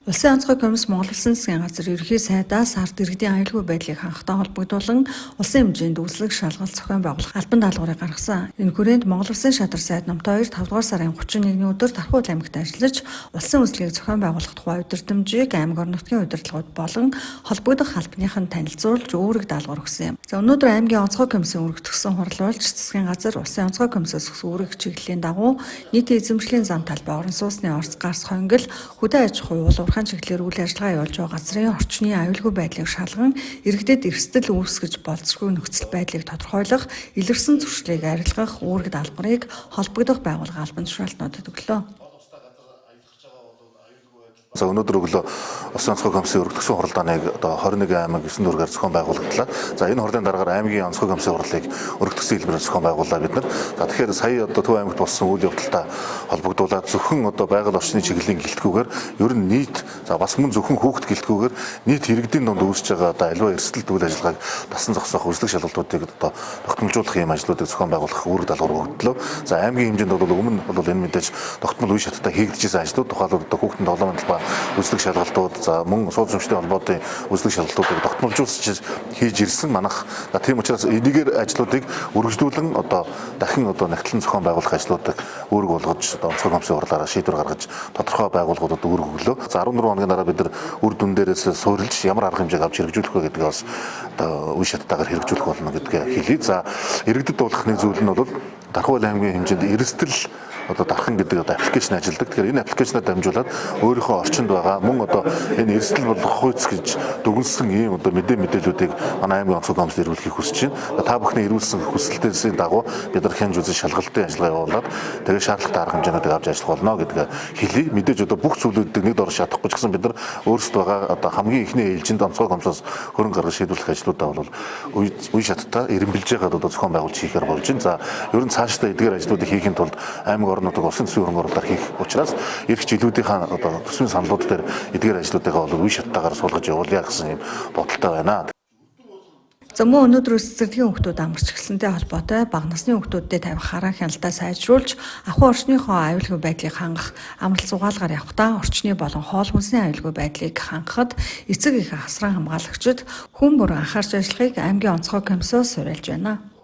Улсын онцгой комисс Монгол Улсын засгийн газар ерөнхий сайдаас ард иргэдийн аюулгүй байдлыг хангахтай холбогдуулан улсын хэмжээнд үүслэг шалгалт зохион байгуулах албан даалгаврыг гаргасан. Энэ хүрээнд Монгол Улсын шадар сайд номтой 2 5 дугаар сарын 31-ний өдөр Тархуул аймагт ажиллаж улсын үүслийг зохион байгуулах тухай удирдамжийг аймаг орон нутгийн удирдлагууд болон холбогдох албаныхан танилцуулж үүрэг даалгавар өгсөн юм. За өнөөдөр аймгийн онцгой комиссийн өргөдгсөн хурлуулж засгийн газар улсын онцгой комиссоос үүрэг чиглэлийн дагуу нийтийн эзэмшлийн зам талбай орон сууцны орц гарс хонгил хөдөө аж ахуй уулуурхан чиглэлээр үйл ажиллагаа явуулж байгаа газрын орчны аюулгүй байдлыг шалган иргэдэд эрсдэл үүсгэж болцсогүй нөхцөл байдлыг тодорхойлох, илэрсэн зуршлыг арилгах үүрэг даалгаврыг холбогдох байгууллага албан тушаалтнуудад өглөө. За өнөөдөр өглөө Улсын онцгой комиссийн өргөдгсөн хуралдааныг 21 аймаг 9 дүүргээр зохион байгуулагдлаа. За энэ хурлын дараагаар аймгийн онцгой комиссийн хурлыг өргөдгсөн хэлбэрээр зохион байгууллаа бид нар. За тэгэхээр сая Төв аймагт болсон үйл явдалтай холбогдуулаад зөвхөн байгаль орчны чиглэлийн гэлтгүүгээр ер нь нийт бас мөн зөвхөн хүүхд гэлтгүүгээр нийт иргэдийн дунд үүсэж байгаа аливаа эрсдэлт үйл ажиллагааг дасан зогсоох үзлэг шалгалтуудыг тогтмолжуулах юм ажлуудыг зохион байгуулах үүрэг даалгавар өгдлөө. За аймгийн хэмжээнд бол өмнө энэ мэдээж тогтмол үе шаттай хийгдчихсэн ажлууд тухайлбал хүүхдийн тоглоомын талбай үзлэг шалгалтууд за мөн сууц өмчтөний холбоотой үзлэг шалгалтуудыг тогтмолжуулж хийж ирсэн манах. Тийм учраас эдгээр ажлуудыг үргэлжлүүлэн дахин нягтлан зохион байгуулах ажлуудыг үүрэг болгож онцгой комиссийн хурлаараа шийдвэр гаргаж тодорхой байгууллагуудад үүрэг өглөө. За 14 хоногийн дараа бид нар үр дүн дээрээс суурилж ямар арга хэмжээг авч хэрэгжүүлэх вэ гэдгийг бас үе шаттайгаар хэрэгжүүлэх болно гэдгээ хэлье. За иргэдэд дуулах нэг зүйл нь бол Тархуул аймгийн хэмжээнд эрсдэл дархан гэдэг аппликейшн ажилладаг. Тэгэхээр энэ аппликейшнаар дамжуулаад өөрийнхөө орчинд байгаа мөн энэ эрсдэл болох хүйц гэж дүгнсэн ийм мэдээллүүдийг манай аймгийн онцгой комиссд ирүүлэхийг хүсэж байна. Та бүхний ирүүлсэн хүсэлтийн дагуу бид нар хянж үзэн шалгалтын ажиллагаа явуулаад тэгээд шаардлагатай арга хэмжээнүүдийг авч ажиллах болно гэдгээ хэлье. Мэдээж бүх зүйлүүдийг нэг дор шатахгүй ч гэсэн бид нар өөрсдөө байгаа хамгийн ихний ээлжинд онцгой комиссоос хөрөнгө гаргаж шийдвэрлэх ажлуудаа бол үе шаттай эренбилж байгаад зохион байгуулж хийхээр болж байна. За ер нь цаашдаа эдгээр ажлуудыг хийхин тулд аймаг орнуудыг улсын төсвийн хөрөнгө оруулалт хийх учраас эх жилүүдийн төсвийн саналууд дээр эдгээр ажлуудыгаа бол үе шаттайгаар суулгаж явуулъя гэсэн юм бодолтой байна. За мөн өнөөдрөөс цэцэрлэгийн хүүхдүүд амарч эхэлсэнтэй холбоотой бага насны хүүхдүүдэд тавих хараа хяналтаа сайжруулж ахуй орчныхоо аюулгүй байдлыг хангах амралт зугаалгаар явахдаа орчны болон хоол хүнсний аюулгүй байдлыг хангахад эцэг их асран хамгаалагчид хүн бүр анхаарч ажиллахыг аймгийн онцгой комиссоос уриалж байна.